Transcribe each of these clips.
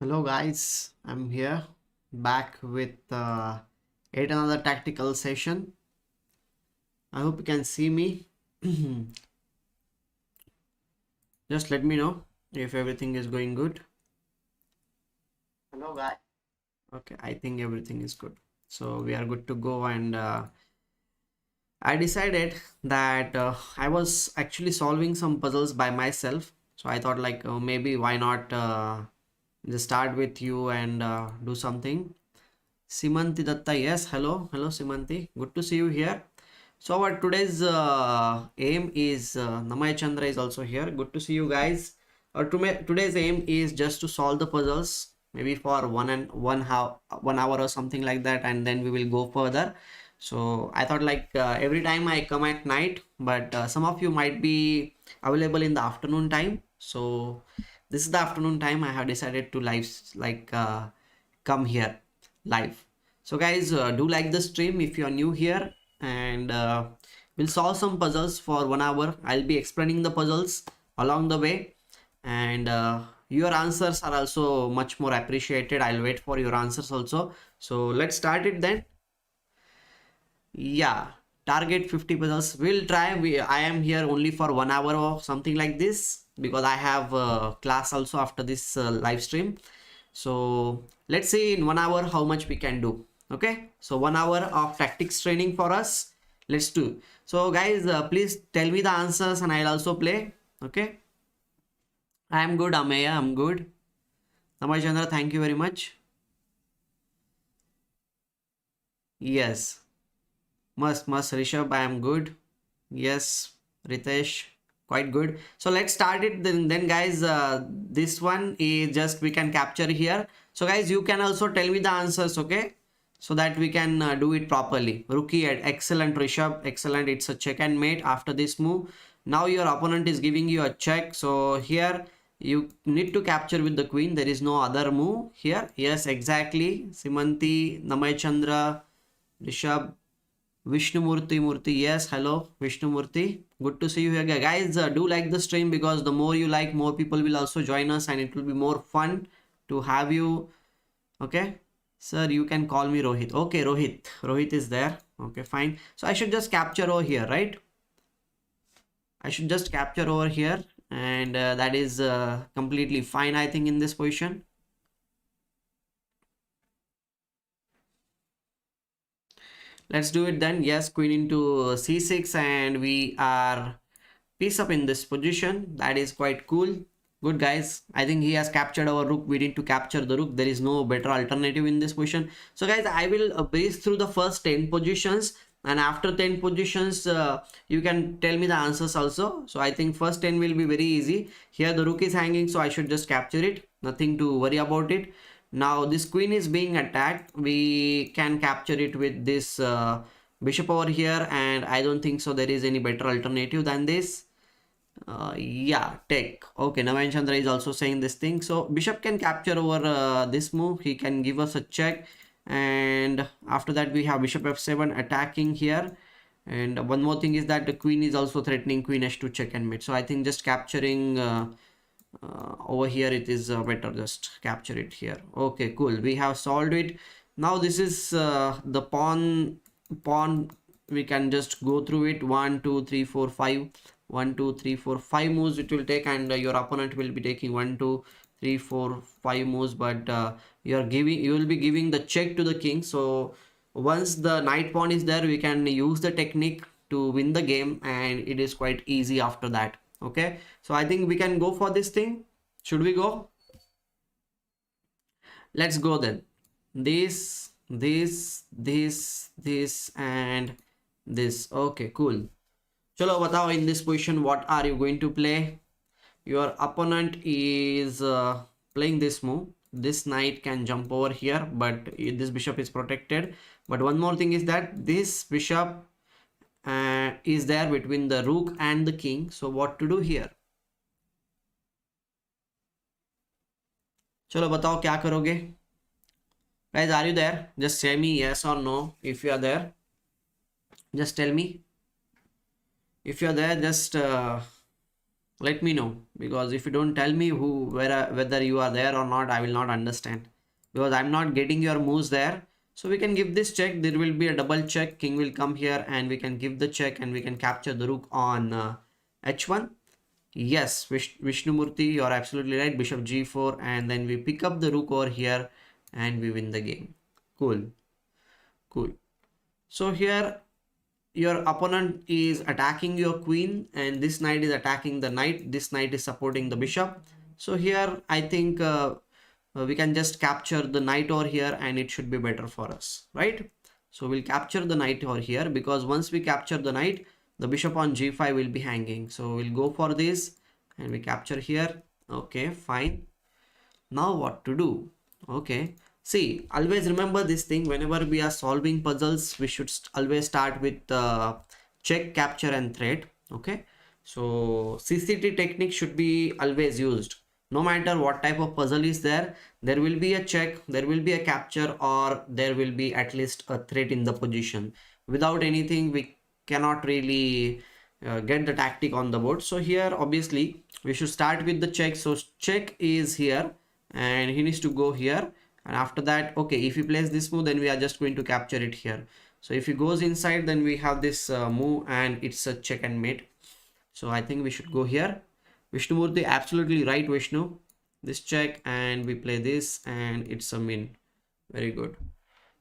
Hello guys, I'm here back with yet another tactical session. I hope you can see me. Just let me know if everything is going good. Hello guys. Okay, I think everything is good. So we are good to go and I decided that I was actually solving some puzzles by myself. So I thought like maybe why not just start with you and do something. Simanti Datta, yes, hello Simanti, good to see you here. So our today's aim is Namay Chandra is also here. Good to see you guys. Today's aim is just to solve the puzzles, maybe for 1 hour or something like that, and then we will go further. So I thought like every time I come at night, but some of you might be available in the afternoon time. So this is the afternoon time. I have decided to live come here live. So guys, do like the stream if you are new here, and we'll solve some puzzles for 1 hour. I'll be explaining the puzzles along the way, and your answers are also much more appreciated. I'll wait for your answers also. So let's start it then. Yeah, target 50 puzzles. We'll try. I am here only for 1 hour or something like this because I have class also after this live stream. So let's see in 1 hour how much we can do. Okay, so 1 hour of tactics training for us. Let's do. So guys, please tell me the answers and I'll also play. Okay, I am good. Ameya, I'm good. Namay Chandra, thank you very much. Yes, must Rishabh, I am good. Yes, Ritesh, quite good. So let's start it then guys. This one is just we can capture here. So guys, you can also tell me the answers, okay? So that we can do it properly. Rookie, excellent. Rishabh, excellent. It's a check and mate after this move. Now your opponent is giving you a check. So here you need to capture with the queen. There is no other move here. Yes, exactly. Simanti, Namay Chandra, Rishabh, Murthy, yes, hello, Murthy. Good to see you here, guys. Do like the stream because the more you like, more people will also join us, and it will be more fun to have you. Okay, sir, you can call me Rohit. Okay, Rohit. Rohit is there. Okay, fine. So I should just capture over here, right? I should just capture over here, and that is completely fine, I think, in this position. Let's do it then. Yes, queen into c6, and we are piece up in this position. That is quite cool. Good guys, I think he has captured our rook. We need to capture the rook. There is no better alternative in this position. So guys, I will breeze through the first 10 positions, and after 10 positions you can tell me the answers also. So I think first 10 will be very easy. Here the rook is hanging, so I should just capture it. Nothing to worry about it. Now this queen is being attacked. We can capture it with this bishop over here, and I don't think so there is any better alternative than this. Yeah, take. Okay, Navayan Chandra is also saying this thing. So bishop can capture over this move. He can give us a check, and after that we have bishop f7 attacking here. And one more thing is that the queen is also threatening queen h2 check and mate. So I think just capturing over here it is better. Just capture it here. Okay, cool. We have solved it. Now this is the pawn. We can just go through it. 1 2 3 4 5. 1 2 3 4 5 moves it will take, and your opponent will be taking 1 2 3 4 5 moves, but you will be giving the check to the king. So once the knight pawn is there, we can use the technique to win the game, and it is quite easy after that. Okay, so I think we can go for this thing. Should we go? Let's go then. This and this. Okay, cool. Chalo, batao, in this position what are you going to play? Your opponent is playing this move. This knight can jump over here, but this bishop is protected. But one more thing is that this bishop is there between the rook and the king. So what to do here? Chalo, batao, kya karoge? Guys, are you there? Just say me yes or no if you are there. Just tell me. If you're there, just Let me know, because if you don't tell me whether you are there or not, I will not understand, because I'm not getting your moves there. So we can give this check. There will be a double check. King will come here and we can give the check and we can capture the rook on h1. Yes, Vishnumurthy, you're absolutely right. Bishop g4, and then we pick up the rook over here and we win the game. Cool, cool. So here your opponent is attacking your queen and this knight is attacking the knight. This knight is supporting the bishop. So here I think we can just capture the knight over here and it should be better for us, right? So we'll capture the knight over here, because once we capture the knight, the bishop on g5 will be hanging. So we'll go for this and we capture here. Okay, fine. Now what to do? Okay, see, always remember this thing. Whenever we are solving puzzles, we should always start with check, capture and threat. Okay, so CCT technique should be always used. No matter what type of puzzle is there, there will be a check, there will be a capture, or there will be at least a threat in the position. Without anything, we cannot really get the tactic on the board. So here obviously we should start with the check. So check is here and he needs to go here, and after that, okay, if he plays this move, then we are just going to capture it here. So if he goes inside, then we have this move and it's a check and mate. So I think we should go here. Vishnumurthy, absolutely right, Vishnu. This check and we play this and it's a min. Very good.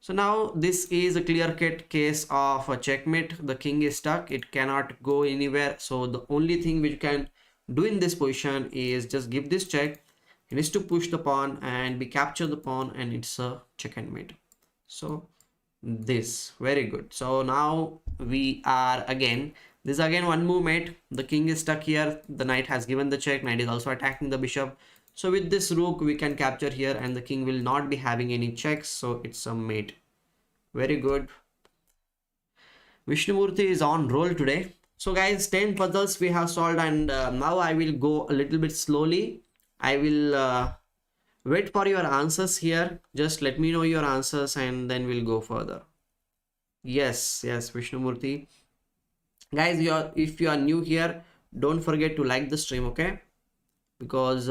So now this is a clear-cut case of a checkmate. The king is stuck. It cannot go anywhere. So the only thing we can do in this position is just give this check. He needs to push the pawn and we capture the pawn and it's a check and mate. So this, very good. So now we are again, this is again one move mate. The king is stuck here. The knight has given the check. Knight is also attacking the bishop. So with this rook we can capture here and the king will not be having any checks. So it's a mate. Very good. Vishnumurthy is on roll today. So guys, 10 puzzles we have solved, and now I will go a little bit slowly. I will wait for your answers here. Just let me know your answers and then we'll go further. Yes, yes, Vishnumurthy. Guys, if you are new here, don't forget to like the stream, okay? Because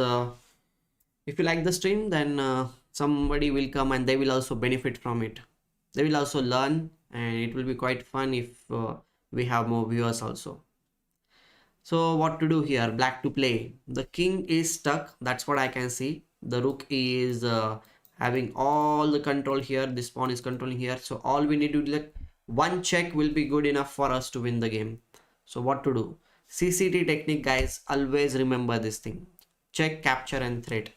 if you like the stream, then somebody will come and they will also benefit from it. They will also learn and it will be quite fun if we have more viewers also. So what to do here? Black to play. The king is stuck. That's what I can see. The rook is having all the control here. This pawn is controlling here. So all we need to do, like, one check will be good enough for us to win the game. So what to do? CCT technique, guys. Always remember this thing. Check, capture and threat.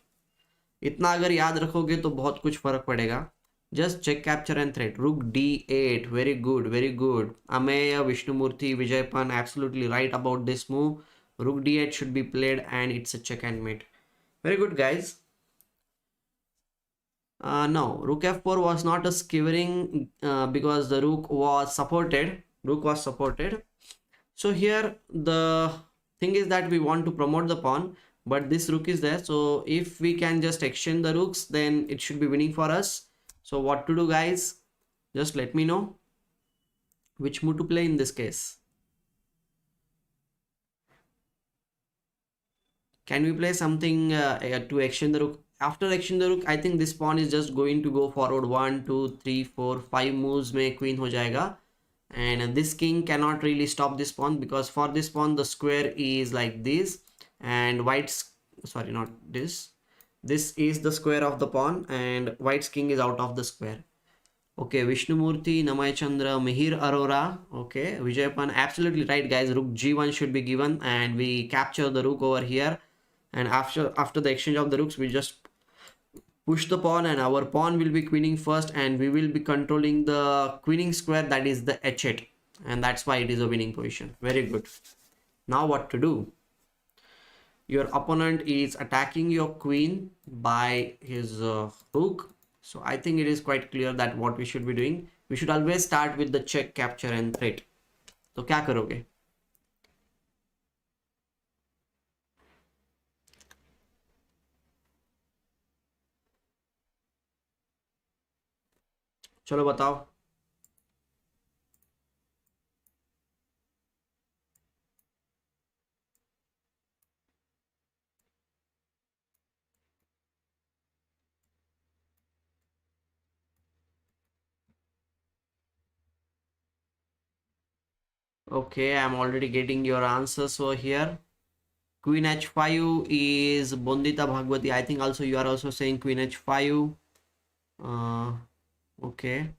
इतना अगर याद रखोगे तो बहुत कुछ फर्क पड़ेगा. Just check, capture and threat. Rook d8. Very good, very good. Ameya, Vishnumurthy, Vijaypan, absolutely right about this move. Rook d8 should be played and it's a check and mate. Very good, guys. No, Rook f4 was not a skewering because the rook was supported. Rook was supported. So here the thing is that we want to promote the pawn, but this rook is there. So if we can just exchange the rooks, then it should be winning for us. So what to do, guys? Just let me know which move to play in this case. Can we play something to exchange the rook? After exchange the rook, I think this pawn is just going to go forward 1, 2, 3, 4, 5 moves में queen हो जाएगा. And this king cannot really stop this pawn, because for this pawn the square is like this and white's, sorry, not this, this is the square of the pawn and white's king is out of the square. Okay, Vishnumurthy, Namay Chandra, Mihir Arora. Okay, Vijayapan, absolutely right, guys. Rook g1 should be given and we capture the rook over here, and after the exchange of the rooks we just push the pawn and our pawn will be queening first and we will be controlling the queening square, that is the h8, and that's why it is a winning position. Very good. Now what to do? Your opponent is attacking your queen by his rook. So I think it is quite clear that what we should be doing. We should always start with the check, capture and threat. तो क्या करोगे? चलो बताओ. Okay, I'm already getting your answers over here. Queen h5 is Bondita Bhagwati. I think also you are also saying Queen h5. Uh, okay.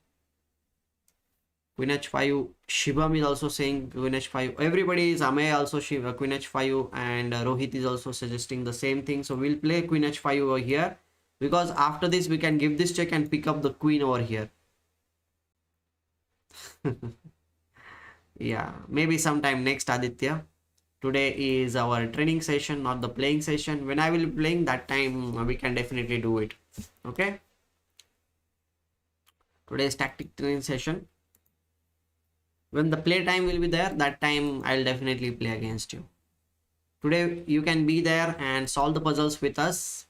Queen h5. Shivam is also saying Queen h5. Everybody is Amay also Shiva, Queen h5, and Rohit is also suggesting the same thing. So we'll play Queen h5 over here, because after this we can give this check and pick up the queen over here. Yeah, maybe sometime next, Aditya. Today is our training session, not the playing session. When I will be playing, that time we can definitely do it. Okay. Today's tactic training session. When the play time will be there, that time I'll definitely play against you. Today you can be there and solve the puzzles with us.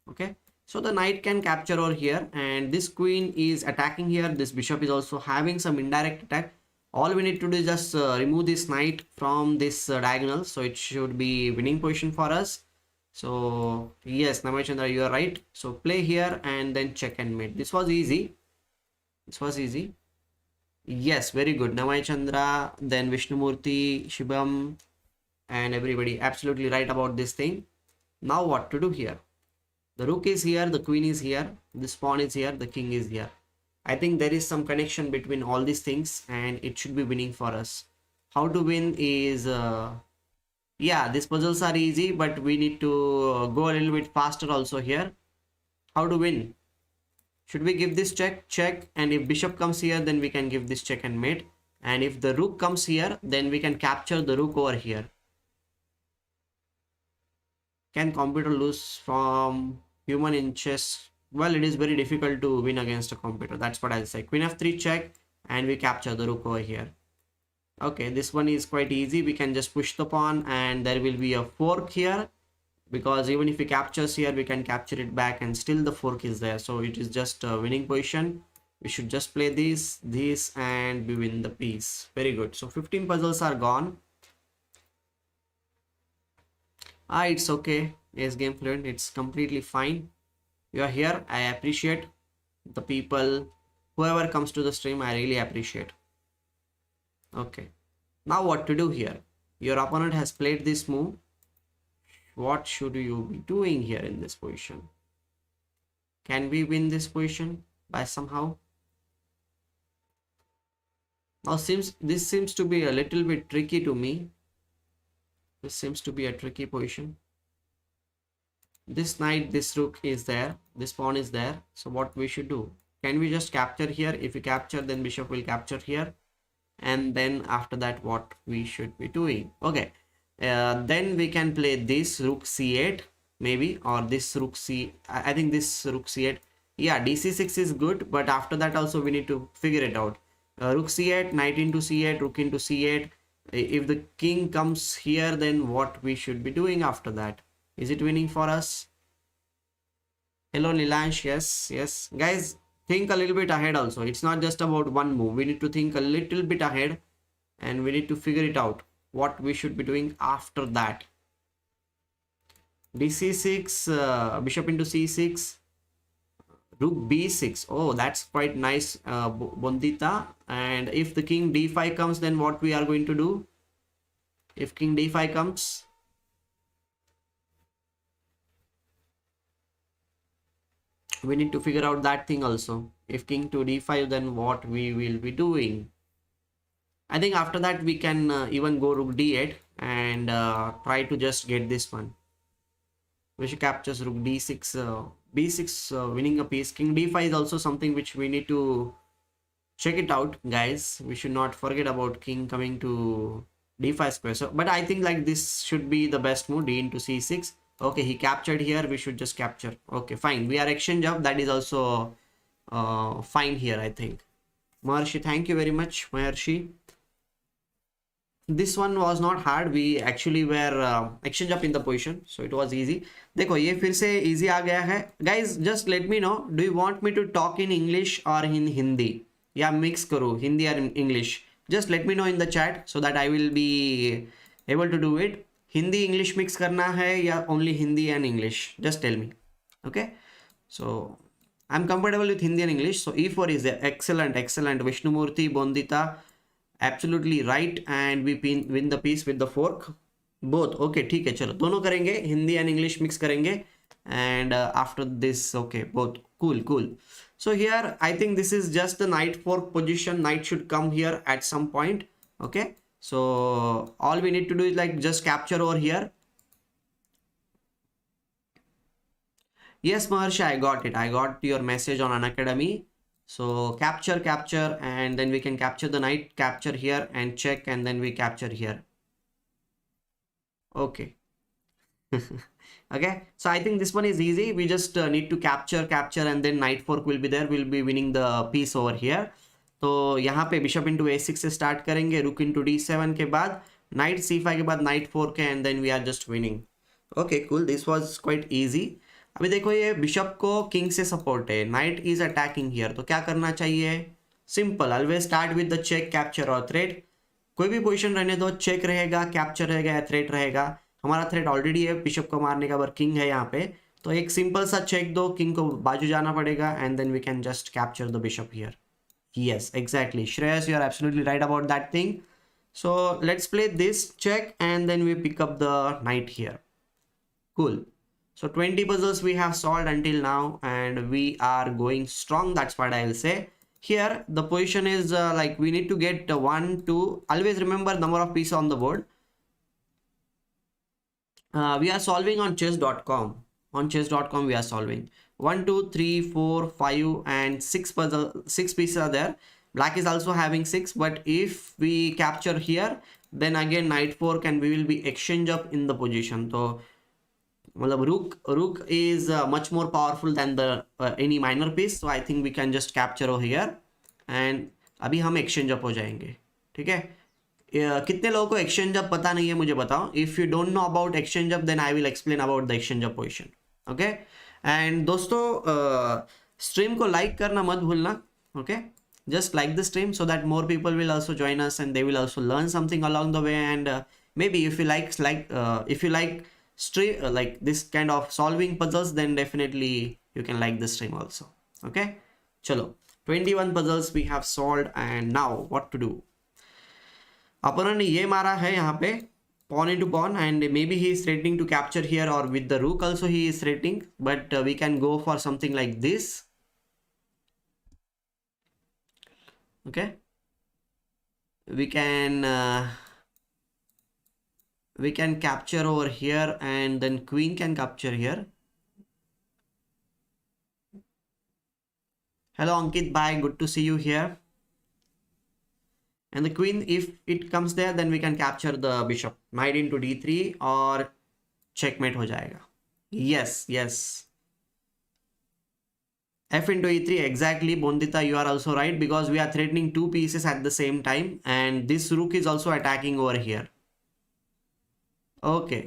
Okay. So the knight can capture over here, and this queen is attacking here. This bishop is also having some indirect attack. All we need to do is just remove this knight from this diagonal, so it should be winning position for us. So yes, Namachandra, you are right. So play here and then check and mate. This was easy. This was easy. Yes, very good. Namachandra, then Vishnumurthy, Shibam, and everybody absolutely right about this thing. Now what to do here? The rook is here, the queen is here, this pawn is here, the king is here. I think there is some connection between all these things and it should be winning for us. How to win is, yeah, these puzzles are easy, but we need to go a little bit faster also here. How to win? Should we give this check? Check. And if bishop comes here, then we can give this check and mate. And if the rook comes here, then we can capture the rook over here. Can computer lose from human in chess? Well, it is very difficult to win against a computer. That's what I'll say. Queen f3 check, and we capture the rook over here. Okay, this one is quite easy. We can just push the pawn, and there will be a fork here, because even if we captures here, we can capture it back, and still the fork is there. So it is just a winning position. We should just play this, and we win the piece. Very good. So 15 puzzles are gone. It's okay. Yes, game fluent. It's completely fine. You are here. I appreciate the people. Whoever comes to the stream, I really appreciate. Okay. Now what to do here? Your opponent has played this move. What should you be doing here in this position? Can we win this position by somehow? Now this seems to be a little bit tricky to me. This seems to be a tricky position. This knight, this rook is there, this pawn is there. So what we should do? Can we just capture here? If we capture, then bishop will capture here. And then after that, what we should be doing? Okay. Then we can play this rook c8 maybe, or this rook c. I think this rook c8. Yeah, dc6 is good, but after that also we need to figure it out. Rook c8, knight into c8, rook into c8. If the king comes here, then what we should be doing after that? Is it winning for us? Hello Nilansh. Yes guys, think a little bit ahead also. It's not just about one move. We need to think a little bit ahead, and we need to figure it out what we should be doing after that. dc6, bishop into c6, rook b6. Oh, that's quite nice, Bondita. And if the king d5 comes, then what we are going to do? If king d5 comes, we need to figure out that thing also. If king to d5, then what we will be doing? I think after that we can even go rook d8 and try to just get this one. Bishop captures rook d6, b6, winning a piece. King d5 is also something which we need to check it out, guys. We should not forget about king coming to d5 square. So, but I think like this should be the best move, d into c6. Okay, he captured here. We should just capture. Okay, fine. We are exchange up. That is also fine here, I think. Maharshi, thank you very much, Maharshi. This one was not hard. We actually were exchange up in the position, so it was easy. देखो ये फिर से easy आ गया है. Guys, just let me know. Do you want me to talk in English or in Hindi? या mix करो Hindi or English? Just let me know in the chat so that I will be able to do it. Hindi English mix करना है या only Hindi and English? Just tell me. Okay. So I'm comfortable with Hindi and English. So E4 is there. Excellent. Vishnumurthy, Bondita, absolutely right and we win the piece with the fork both. Okay ठीक है, चलो दोनों करेंगे, Hindi and English mix करेंगे. And after this okay both cool cool. So here I think this is just the knight fork position. Knight should come here at some point. Okay, so all we need to do is like just capture over here. Yes Maharshi, I got it, I got your message on Unacademy. So capture and then we can capture the knight, capture here and check, and then we capture here. Okay. Okay, so I think this one is easy. We just need to capture and then knight fork will be there. We'll be winning the piece over here. तो यहाँ पे bishop into a6 से start करेंगे, रुक into d7 के बाद night c5 के बाद नाइट 4 के, and then we are just winning. Okay cool, this was quite easy. अभी देखो ये बिशप को किंग से सपोर्ट है, नाइट इज अटैकिंग हियर, तो क्या करना चाहिए? Simple, always start with the check, capture और थ्रेट. कोई भी पोजीशन रहने दो, चेक रहेगा, कैप्चर रहेगा या थ्रेट रहेगा. हमारा थ्रेट ऑलरेडी है बिशप को मारने का, पर किंग है यहाँ पे, तो एक सिंपल सा चेक दो, किंग को बाजू जाना पड़ेगा, and then we can just capture the bishop here. Yes, exactly. Shreyas, you are absolutely right about that thing. So let's play this check and then we pick up the knight here. Cool. So 20 puzzles we have solved until now and we are going strong. That's what I'll say. Here the position is like we need to get 1, 2. Always remember number of pieces on the board. We are solving on chess.com. On chess.com we are solving. 1, 2, 3, 4, 5 and 6 puzzle, 6 pieces are there. Black is also having 6, but if we capture here, then again knight fork and we will be exchange up in the position. So मतलब rook is much more powerful than the any minor piece, so I think we can just capture over here and अभी हम exchange up हो जाएंगे. ठीक है, कितने लोगों को exchange up पता नहीं है मुझे बताओ. If you don't know about exchange up, then I will explain about the exchange up position. Okay. And दोस्तों स्ट्रीम को लाइक करना मत भूलना. Okay, just like the stream so that more people will also join us and they will also learn something along the way. And may be if you like stream like this kind of solving puzzles, then definitely you can like the stream also. Okay, chalo 21 puzzles we have solved and now what to do. अपन ने ये मारा है यहाँ पे pawn into pawn and maybe he is threatening to capture here, or with the rook also he is threatening, but we can go for something like this. Okay, we can capture over here and then queen can capture here. Hello Ankit, bye, good to see you here. And the queen, if it comes there, then we can capture the bishop. Knight into d3 और checkmate हो जाएगा. Yes, yes. F into e3, exactly. Bondita, you are also right, because we are threatening 2 pieces at the same time and this rook is also attacking over here. Okay.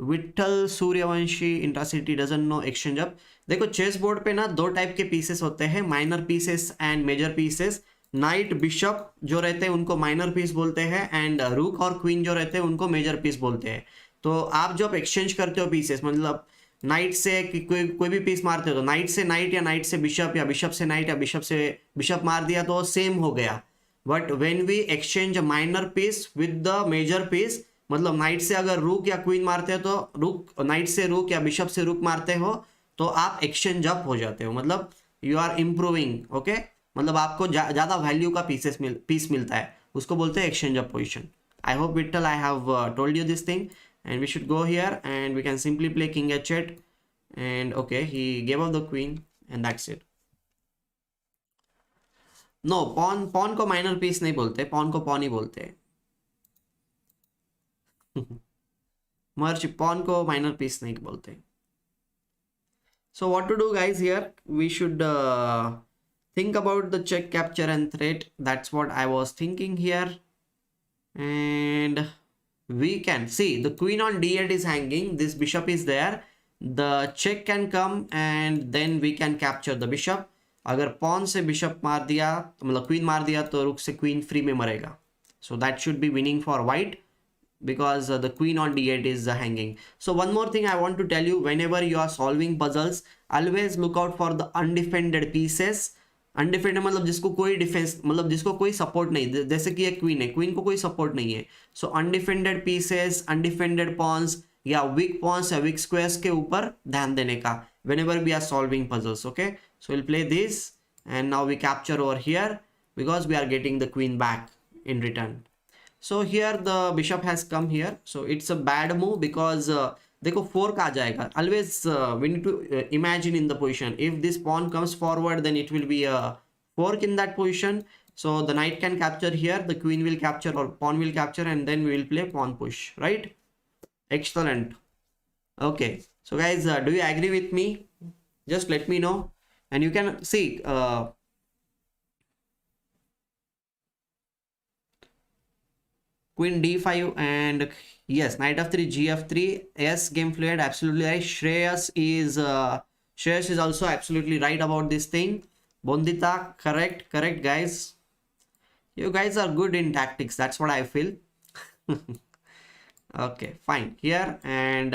Vittal Suryavanshi Intracity doesn't know exchange up. देखो chess board पे ना 2 type के pieces होते हैं, minor pieces and major pieces. Knight bishop जो रहते हैं उनको माइनर पीस बोलते हैं एंड रूक और क्वीन जो रहते हैं उनको मेजर पीस बोलते हैं. तो आप जब एक्सचेंज करते हो पीसेस, मतलब नाइट से कोई भी पीस मारते हो, तो नाइट से नाइट या नाइट से बिशप या बिशप से नाइट या बिशप से बिशप मार दिया तो सेम हो गया. But when we exchange minor piece with the major piece, मतलब नाइट से अगर रूक या क्वीन मारते हो तो रूक, नाइट से रूक या बिशप से रूक मारते हो तो आप एक्सचेंज अप हो जाते हो, मतलब यू आर इम्प्रूविंग. ओके, मतलब आपको ज़्यादा वैल्यू का पीस मिलता है, उसको बोलते हैं exchange up position. I hope Vitthal I have told you this thing and we should go here and we can simply play king h8 and okay he gave up the queen and that's it. No, pawn को minor piece नहीं बोलते, pawn को pawn ही बोलते हैं. मर्च, pawn को minor piece नहीं बोलते. So what to do guys here? We should think about the check, capture and threat. That's what I was thinking here. And we can see the queen on d8 is hanging, this bishop is there, the check can come and then we can capture the bishop. अगर pawn से bishop मार दिया, मतलब queen मार दिया तो rook से queen free में मरेगा. So that should be winning for white, because the queen on d8 is hanging. So one more thing I want to tell you, whenever you are solving puzzles, always look out for the undefended pieces. अनडिफेंडेड मतलब जिसको कोई defence, मतलब जिसको कोई support नहीं, जैसे कि एक क्वीन है, क्वीन को कोई सपोर्ट नहीं है। सो अनडिफेंडेड पीसेस, अनडिफेंडेड पॉन्स या वीक पॉन्स या वीक स्क्वायर्स के ऊपर ध्यान देने का whenever we are solving puzzles. Okay, so we'll play this and now we capture over here because we are getting the queen back in return. So here the bishop has come here, so it's a bad move because देखो fork आ जाएगा always. We need to imagine in the position, if this pawn comes forward then it will be a fork in that position. So the knight can capture here, the queen will capture or pawn will capture, and then we will play pawn push, right? Excellent. Okay, so guys, do you agree with me? Just let me know. And you can see queen d5 and yes, knight f3, gf3. Yes, game fluid, absolutely right. Shreyas is also absolutely right about this thing. Bondita, correct guys. You guys are good in tactics, that's what I feel. Okay, fine. Here and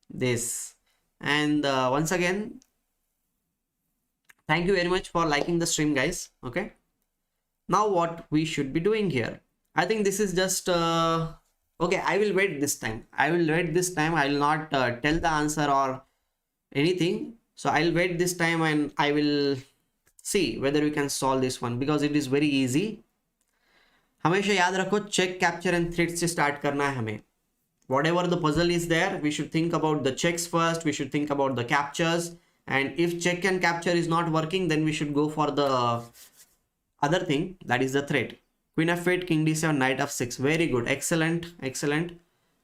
this, and once again, thank you very much for liking the stream, guys. Okay, now what we should be doing here, I think this is just okay, I will wait this time. I will will not tell the answer or anything. So I'll wait this time and I will see whether we can solve this one because it is very easy. हमेशा याद रखो, check, capture and threat से start करना है हमें. Whatever the puzzle is there, we should think about the checks first, we should think about the captures, and if check and capture is not working, then we should go for the other thing, that is the threat. Queen f8, king d7, knight f6. Very good, excellent.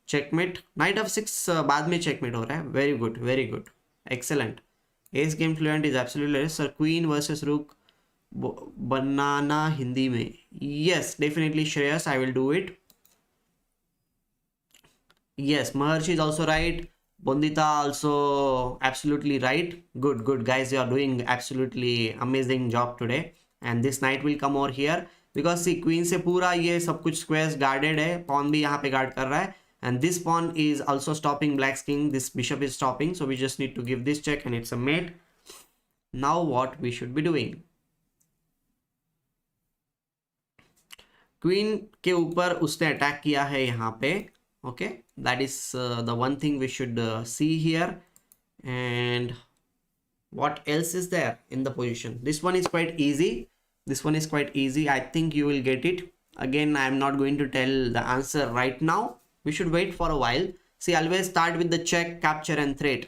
Checkmate. Knight f6 बाद में checkmate हो रहा है. Very good, excellent. Ace game fluent is absolutely right. Sir, queen versus rook बनाना हिंदी में. Yes, definitely Shreyas, I will do it. Yes, Maharshi is also right. Bondita also absolutely right. Good guys, you are doing absolutely amazing job today. And this knight will come over here because see, queen से पूरा ये सब कुछ squares guarded है, pawn भी यहाँ पे guard कर रहा है, and this pawn is also stopping black's king. This bishop is stopping, so we just need to give this check and it's a mate. Now what we should be doing? Queen के ऊपर उसने attack किया है यहाँ पे. Okay, that is the one thing we should see here. And what else is there in the position? This one is quite easy. I think you will get it. Again, I am not going to tell the answer right now. We should wait for a while. See, always start with the check, capture and threat.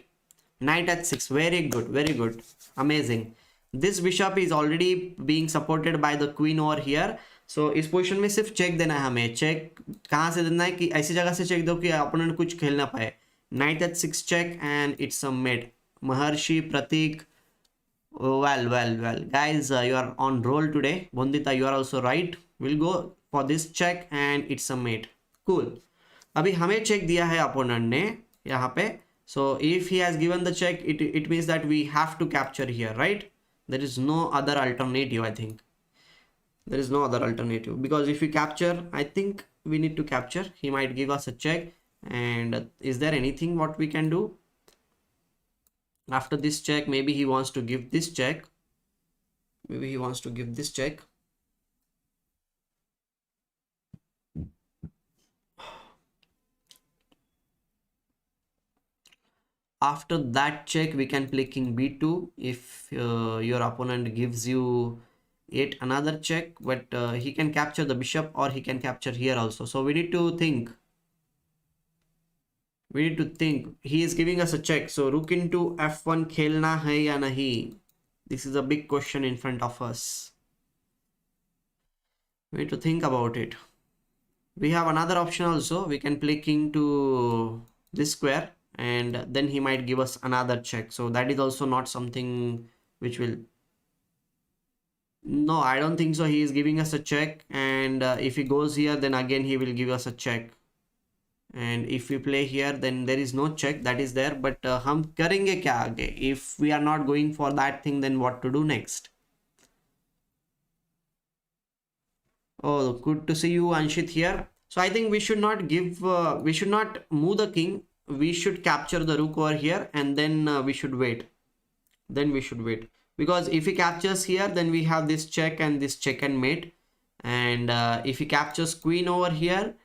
Knight h6. Very good, amazing. This bishop is already being supported by the queen over here. सो इस position में सिर्फ check देना है हमें. Check कहाँ से देना है कि ऐसी जगह से चेक दो कि अपोनेंट कुछ खेल ना पाए. Knight at 6 check and it's a mate. Maharshi, Prateek, well guys, you are on roll today. Bondita, you are also right. We'll go for this check and it's a mate. Cool. अभी हमें check दिया है opponent ने यहाँ पे. So if he has given the check, it means that we have to capture here, right? There is no other alternative. I think there is no other alternative because if we capture, I think we need to capture. He might give us a check, and is there anything what we can do after this check? Maybe he wants to give this check. After that check we can play king b2 if your opponent gives you yet another check, but he can capture the bishop or he can capture here also. So we need to think. He is giving us a check, so rook into f1 खेलना है या नहीं? This is a big question in front of us. We need to think about it. We have another option also. We can play king to this square and then he might give us another check. So that is also not something which will... No, I don't think so. He is giving us a check, and if he goes here, then again he will give us a check. And if we play here, then there is no check that is there. But हम करेंगे क्या आगे? If we are not going for that thing, then what to do next? Oh, good to see you, Anshit, here. So I think we should not give. We should not move the king. We should capture the rook over here, and then we should wait. because if he captures here, then we have this check and this check and mate. And if he captures queen over here,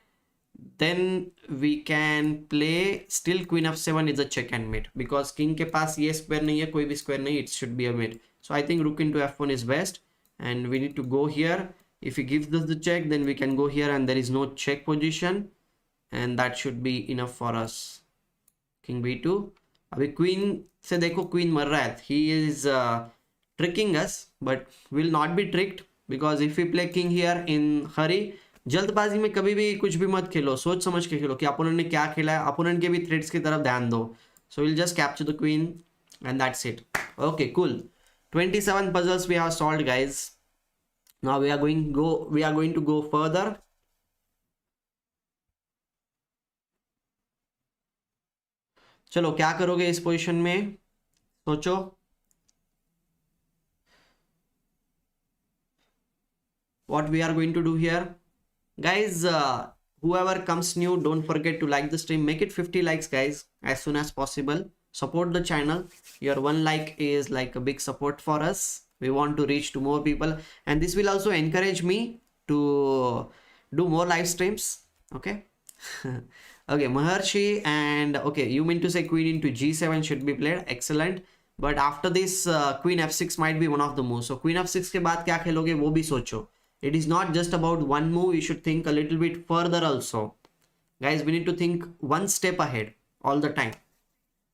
then we can play still queen f7 is a check and mate, because king के पास ये square नहीं है, कोई भी square नहीं, it should be a mate. So I think rook into f1 is best, and we need to go here. If he gives us the check, then we can go here, and there is no check position, and that should be enough for us. King b2. अभी queen से देखो queen मर रहा है. He is tricking us, but will not be tricked, because if we play king here in hurry, जल्दबाजी में कभी भी कुछ भी मत खेलो, सोच समझ के खेलो कि अपोनेंट ने क्या खेला है, अपोनेंट के भी थ्रेड्स की तरफ ध्यान दो. So we'll just capture the queen and that's it. Okay, cool. 27 puzzles we have solved, guys. Now we are going to go further. चलो क्या करोगे इस पोजीशन में, सोचो. What we are going to do here, guys, whoever comes new, don't forget to like the stream. Make it 50 likes, guys, as soon as possible. Support the channel. Your one like is like a big support for us. We want to reach to more people, and this will also encourage me to do more live streams. Okay. Okay, Maharshi, and okay, you mean to say queen into g7 should be played. Excellent. But after this, queen f6 might be one of the moves. So queen f6 के बाद क्या खेलोगे वो भी सोचो. It is not just about one move. You should think a little bit further also. Guys, we need to think one step ahead all the time.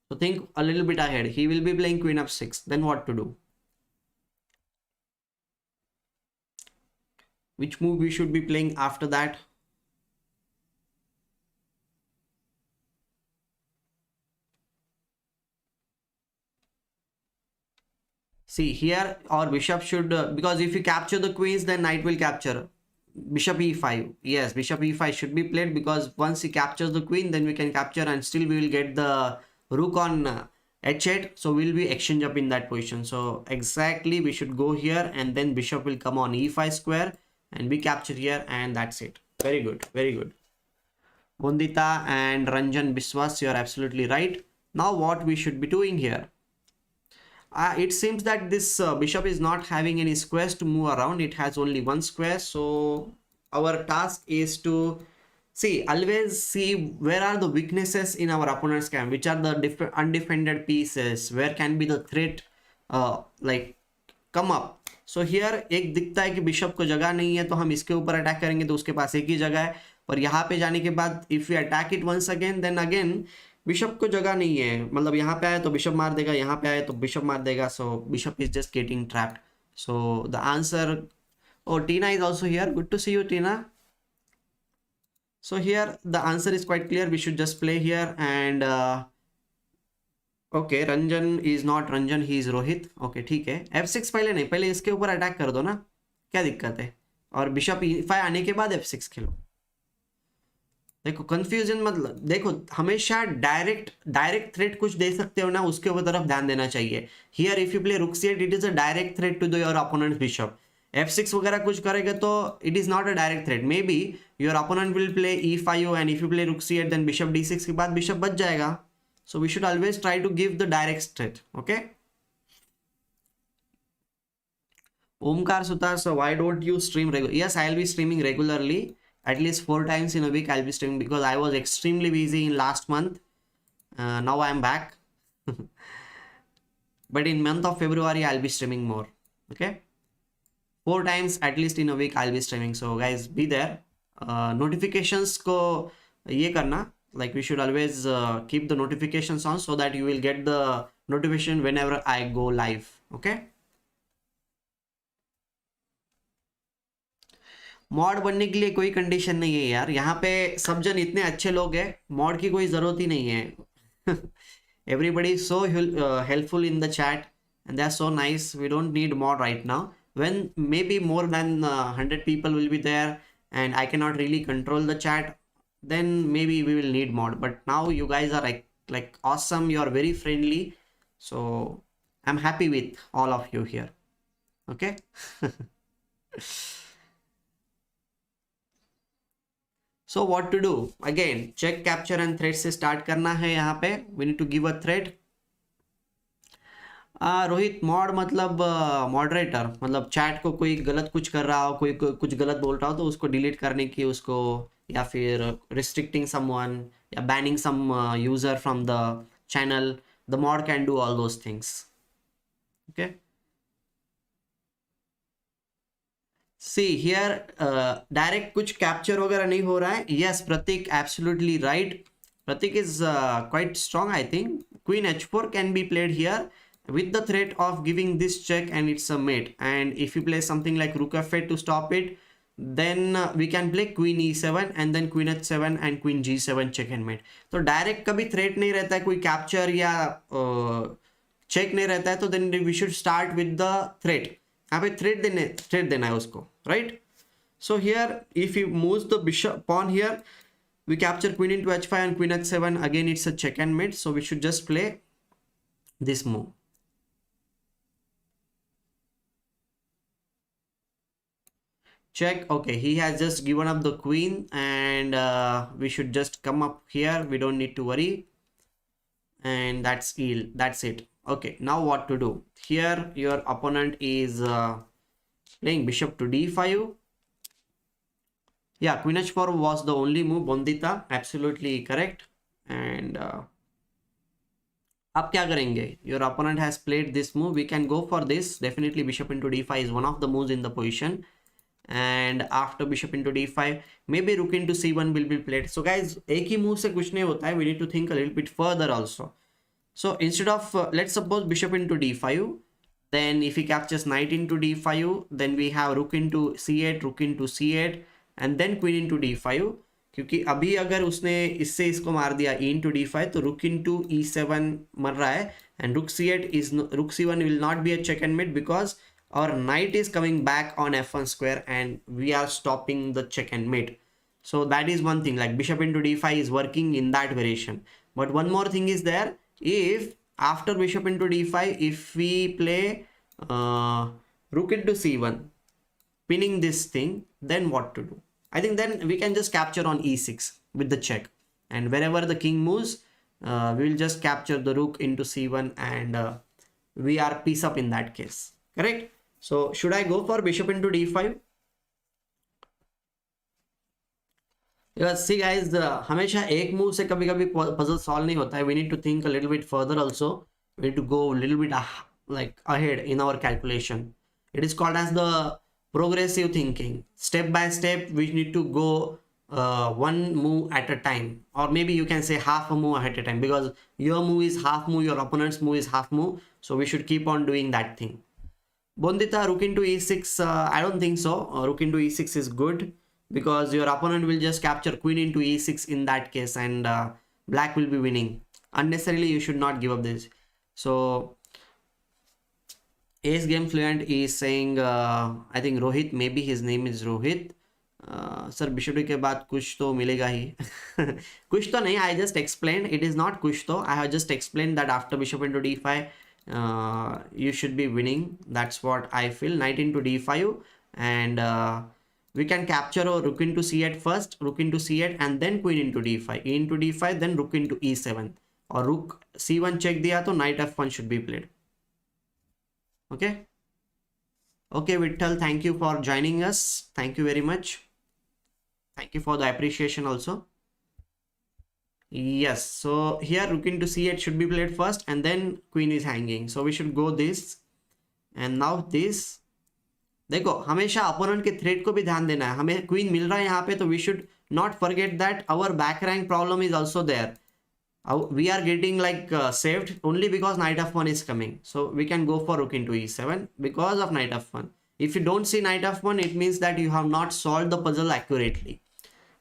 So think a little bit ahead. He will be playing queen f6. Then what to do? Which move we should be playing after that? See here, our bishop should, because if you capture the queens, then knight will capture. Bishop e5. Yes, bishop e5 should be played, because once he captures the queen, then we can capture, and still we will get the rook on h8. So we'll be exchange up in that position. So exactly, we should go here, and then bishop will come on e5 square, and we capture here, and that's it. Very good, very good. Bondita and Ranjan Biswas, you are absolutely right. Now what we should be doing here? It seems that this bishop is not having any squares to move around. It has only one square. So our task is to always see where are the weaknesses in our opponent's camp, which are the undefended pieces, where can be the threat like come up. So here एक दिखता है कि bishop को जगह नहीं है, तो हम इसके ऊपर अटैक करेंगे, तो उसके पास एक ही जगह है. और यहाँ पे जाने के बाद if we attack it once again, then again bishop को जगह नहीं है, मतलब यहाँ पे आए तो बिशप मार देगा, यहाँ पे आए तो बिशप मार देगा. सो bishop is just getting trapped. So the answer, oh, Tina is also here. Good to see you, Tina. So here the answer is quite clear. We should just play here, and okay, Ranjan is not Ranjan, he is Rohit. Okay, ठीक है. f6 पहले नहीं, पहले इसके ऊपर attack कर दो ना, क्या दिक्कत है. और बिशप e5 आने के बाद f6 खेलो. देखो कंफ्यूजन मतलब, देखो हमेशा डायरेक्ट थ्रेट कुछ दे सकते हो ना, उसके ऊपर तरफ ध्यान देना चाहिए. Here if you play rook c8, it is a direct threat to the your opponent bishop. f6 वगैरह कुछ करेगा तो it is not a direct threat. Maybe your opponent will play e5 and if you play rook c8, then bishop d6 के बाद bishop बच जाएगा. So we should always try to give the direct threat. Okay, Omkar Sutar, so why don't you stream regularly? Yes, I'll be streaming regularly. At least 4 times in a week I'll be streaming, because I was extremely busy in last month. Now I'm back. But in month of February I'll be streaming more. Okay, 4 times at least in a week I'll be streaming. So guys, be there. Notifications को ये करना, like we should always keep the notifications on, so that you will get the notification whenever I go live. Okay, mod बनने के लिए कोई condition नहीं है यार. यहाँ पे सब जन इतने अच्छे लोग हैं, मॉड की कोई ज़रूरत ही नहीं है. Everybody is so helpful in the chat, and they are so nice. We don't need mod right now. when maybe more than 100 people will be there and I cannot really control the chat, then maybe we will need mod. But now you guys are like awesome, you are very friendly, so I'm happy with all of you here. Okay. So what to do? Again, check, capture and thread से start करना है. यहाँ पे we need to give a thread. Rohit mod मतलब moderator, मतलब chat को कोई गलत कुछ कर रहा हो, कोई कुछ गलत बोल रहा हो तो उसको डिलीट करने की उसको, या फिर रिस्ट्रिक्टिंग समवन या banning some user from the channel, the mod can do all those things. Okay, see here direct कुछ कैप्चर वगैरह नहीं हो रहा है। Yes Prateek, absolutely right, Prateek is quite strong. I think queen h4 can be played here with the threat of giving this check and it's a mate, and if you play something like rook f8 to stop it, then we can play queen e7 and then queen h7 and queen g7 check and mate। तो direct कभी threat नहीं रहता है, कोई capture या check नहीं रहता है, तो then we should start with the threat. यहाँ पे थ्रेट देना है उसको, right. So here if you moves the bishop pawn here, we capture queen into h5 and queen h7, again it's a check and mate, so we should just play this move। Check, okay, he has just given up the queen, and we should just come up here, we don't need to worry, and that's it। Okay, now what to do here? Your opponent is playing bishop to d5। Yeah, queen h4 was the only move, Bondita, absolutely correct। And आप क्या करेंगे? Your opponent has played this move, we can go for this, definitely bishop into d5 is one of the moves in the position, and after bishop into d5 maybe rook into c1 will be played। So guys, एक ही move से कुछ नहीं होता है, we need to think a little bit further also। So instead of let's suppose bishop into d5, then if he captures knight into d5, then we have rook into c8, rook into c8 and then queen into d5, क्योंकि अभी अगर उसने इससे इसको मार दिया e into d5 तो rook into e7 मर रहा है, and rook c8 is rook c1 will not be a check and mate because our knight is coming back on f1 square and we are stopping the check and mate। So that is one thing, like bishop into d5 is working in that variation। But one more thing is there, if after bishop into d5 if we play rook into c1 pinning this thing, then what to do? I think then we can just capture on e6 with the check, and wherever the king moves we will just capture the rook into c1 and we are piece up in that case, correct? So should I go for bishop into d5? See guys, हमेशा एक move से कभी कभी puzzle solve नहीं होता है, we need to think a little bit further also, we need to go little bit like ahead in our calculation। it is called as the progressive thinking, step by step we need to go one move at a time, or maybe you can say half a move at a time, because your move is half move, your opponent's move is half move, so we should keep on doing that thing। Bondita, rook into e6, I don't think so, rook into e6 is good because your opponent will just capture queen into e6 in that case, and black will be winning unnecessarily, you should not give up this। So ace game fluent is saying I think Rohit, maybe his name is Rohit, sir bishop के बाद कुछ तो मिलेगा ही कुछ तो नहीं, I just explained it is not कुछ तो, I have just explained that after bishop into d5 you should be winning, that's what I feel। knight into d5 and we can capture a rook into c8 first, rook into c8 and then queen into d5, e into d5 then rook into e7, और rook c1 check दिया तो knight f1 should be played। okay, okay Vittal, thank you for joining us, thank you very much, thank you for the appreciation also। yes, so here rook into c8 should be played first and then queen is hanging, so we should go this and now this। देखो हमेशा opponent के threat को भी ध्यान देना है, हमें queen मिल रहा है यहाँ पे तो we should not forget that our back rank problem is also there, we are getting like saved only because knight f1 is coming, so we can go for rook into e7 because of knight f1। if you don't see knight f1 it means that you have not solved the puzzle accurately।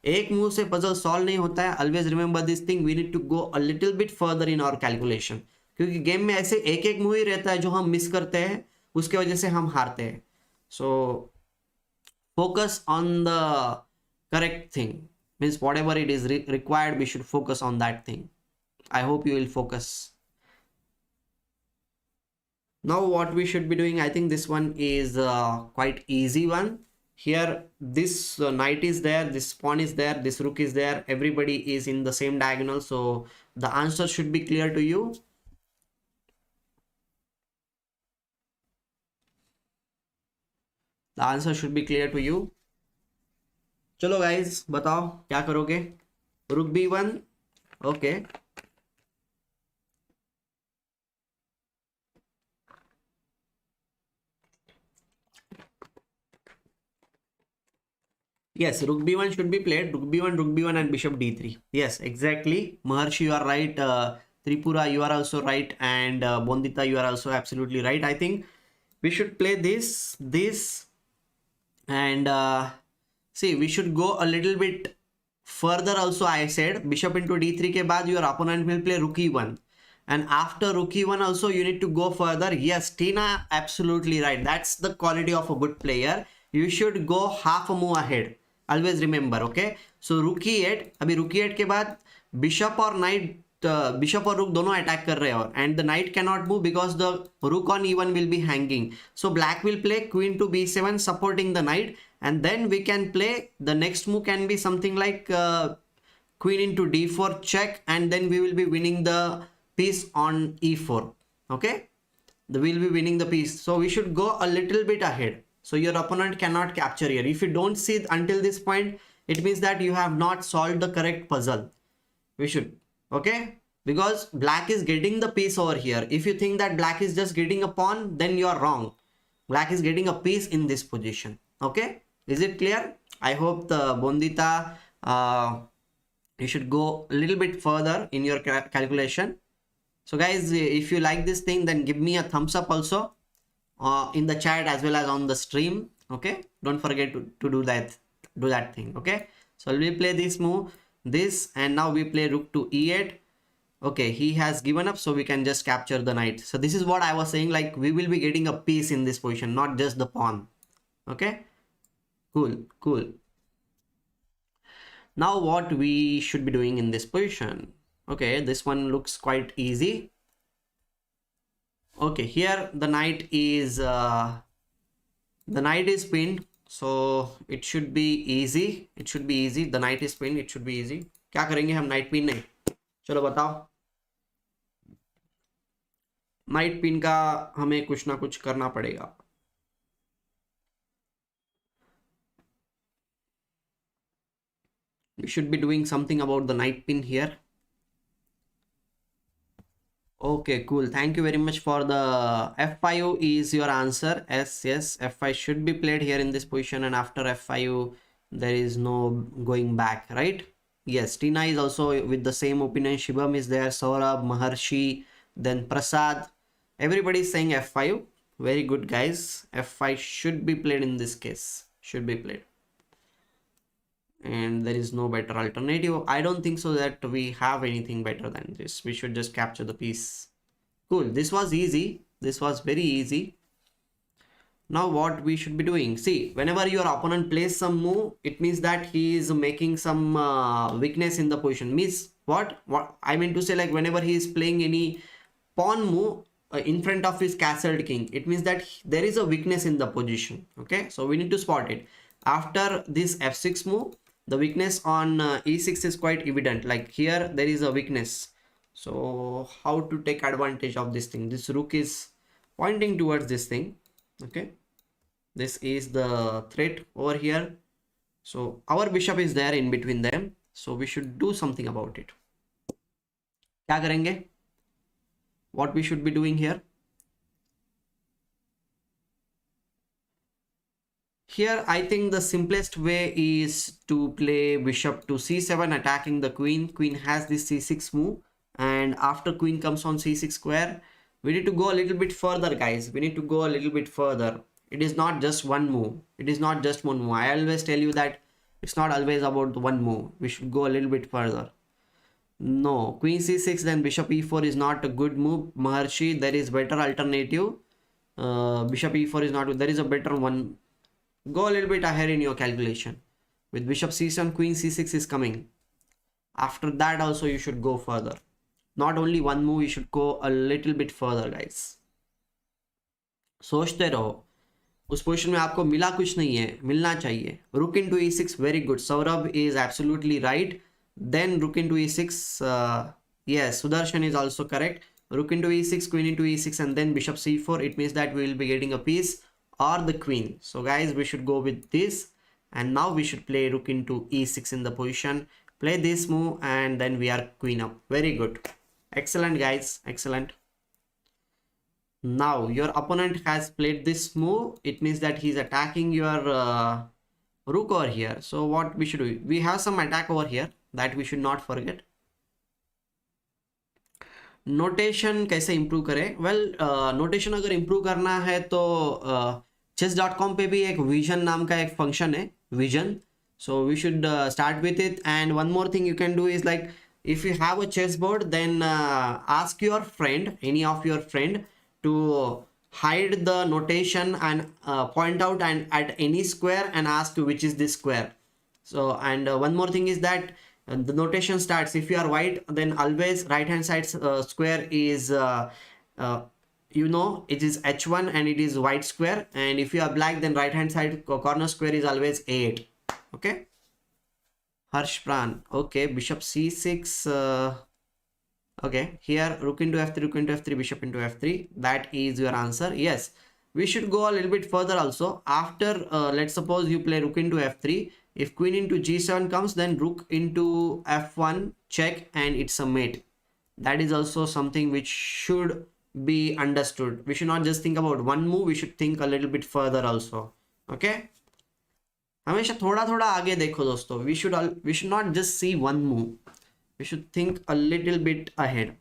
एक move से puzzle solve नहीं होता है, always remember this thing, we need to go a little bit further in our calculation, क्योंकि game में ऐसे एक एक मूव ही रहता है जो हम मिस करते हैं, उसके वजह से हम हारते हैं। सो focus on the correct thing, means whatever it is required we should focus on that thing। I hope you will focus। now what we should be doing, I think this one is quite easy one। here this knight is there, this pawn is there, this rook is there, everybody is in the same diagonal, so the answer should be clear to you। The answer should be clear to you. चलो guys, बताओ क्या करोगे? Rook b1. Okay. Yes, rook b1 should be played. Rook b1 and bishop d3. Yes, exactly. Maharshi, you are right. Tripura, you are also right. And Bondita, you are also absolutely right. I think we should play this. And see, we should go a little bit further also. I said bishop into d3 ke baad your opponent will play rook e1. And after rook e1 also you need to go further. Yes, Tina, absolutely right. That's the quality of a good player. You should go half a move ahead. Always remember, okay? So rook e8. अभी rook e8 के बाद bishop और knight, bishop और rook दोनों attack कर रहे हैं, and the knight cannot move because the rook on e1 will be hanging. So black will play queen to b7 supporting the knight, and then we can play the next move can be something like queen into d4 check, and then we will be winning the piece on e4. Okay, we'll be winning the piece. So we should go a little bit ahead, so your opponent cannot capture here. If you don't see it until this point, it means that you have not solved the correct puzzle. We should, okay, because black is getting the piece over here. If you think that black is just getting a pawn, then you are wrong. Black is getting a piece in this position. Okay, is it clear? I hope the Bondita, you should go a little bit further in your calculation. So guys, if you like this thing, then give me a thumbs up also in the chat as well as on the stream. Okay, don't forget to do that thing. Okay, so we play this move, this, and now we play rook to e8. Okay, he has given up, so we can just capture the knight. So this is what I was saying, like we will be getting a piece in this position, not just the pawn. Okay, cool. Now what we should be doing in this position? Okay, this one looks quite easy. Okay, here the knight is pinned, so it should be easy. The knight is pinned, it should be easy. क्या करेंगे हम knight pin नहीं? चलो बताओ. Knight pin का हमें कुछ ना कुछ करना पड़ेगा. We should be doing something about the knight pin here. Okay, cool. Thank you very much for the f5 is your answer. Yes, f5 should be played here in this position, and after f5 there is no going back, right? Yes, Tina is also with the same opinion. Shibam is there, Saurabh, Maharshi, then Prasad. Everybody is saying f5. Very good, guys. f5 should be played in this case. Should be played. And there is no better alternative. I don't think so that we have anything better than this. We should just capture the piece. Cool. This was easy. This was very easy. Now what we should be doing? See, whenever your opponent plays some move, it means that he is making some weakness in the position. Means what I mean to say, like whenever he is playing any pawn move in front of his castled king, it means that there is a weakness in the position. Okay, so we need to spot it. After this f6 move, the weakness on e6 is quite evident. Like here there is a weakness. So how to take advantage of this thing? This rook is pointing towards this thing. Okay, this is the threat over here. So our bishop is there in between them, so we should do something about it. क्या करेंगे? What we should be doing here? Here I think the simplest way is to play bishop to c7, attacking the queen. Queen has this c6 move, and after queen comes on c6 square, we need to go a little bit further, guys. We need to go a little bit further. It is not just one move. It is not just one move. I always tell you that it's not always about one move. We should go a little bit further. No, queen c6, then bishop e4 is not a good move. Maharshi, there is better alternative. Bishop e4 is not good. There is a better one. Go a little bit ahead in your calculation. With bishop c7, queen c6 is coming. After that also you should go further. Not only one move, you should go a little bit further, guys. सोचते रहो. उस position में आपको मिला कुछ नहीं है, मिलना चाहिए. Rook into e6, very good. Saurabh is absolutely right. Then rook into e6. Yes, Sudarshan is also correct. Rook into e6, queen into e6, and then bishop c4. It means that we will be getting a piece or the queen. So guys, we should go with this, and now we should play rook into e6 in the position, play this move, and then we are queen up. Very good, excellent guys, excellent. Now your opponent has played this move. It means that he's attacking your rook over here. So what we should do, we have some attack over here that we should not forget. Notation कैसे improve करें? Well notation अगर improve करना है तो chess.com पे भी एक vision नाम का एक फंक्शन है, vision. So we should start with it. And one more thing you can do is, like, if you have a chessboard, then ask your friend, any of your friend, to hide the notation and point out and at any square and ask which is this square. So, and one more thing is that the notation starts, if you are white, then always right hand side square is you know, it is h1 and it is white square, and if you are black, then right hand side corner square is always a8. Okay, Harsh Pran. Okay, bishop c6. Okay, here rook into f3, rook into f3, bishop into f3. That is your answer. Yes, we should go a little bit further also. After let's suppose you play rook into f3. If queen into g7 comes, then rook into f1 check, and it's a mate. That is also something which should be understood. We should not just think about one move, we should think a little bit further also. Okay, हमेशा थोड़ा थोड़ा आगे देखो दोस्तों. We should not just see one move, we should think a little bit ahead.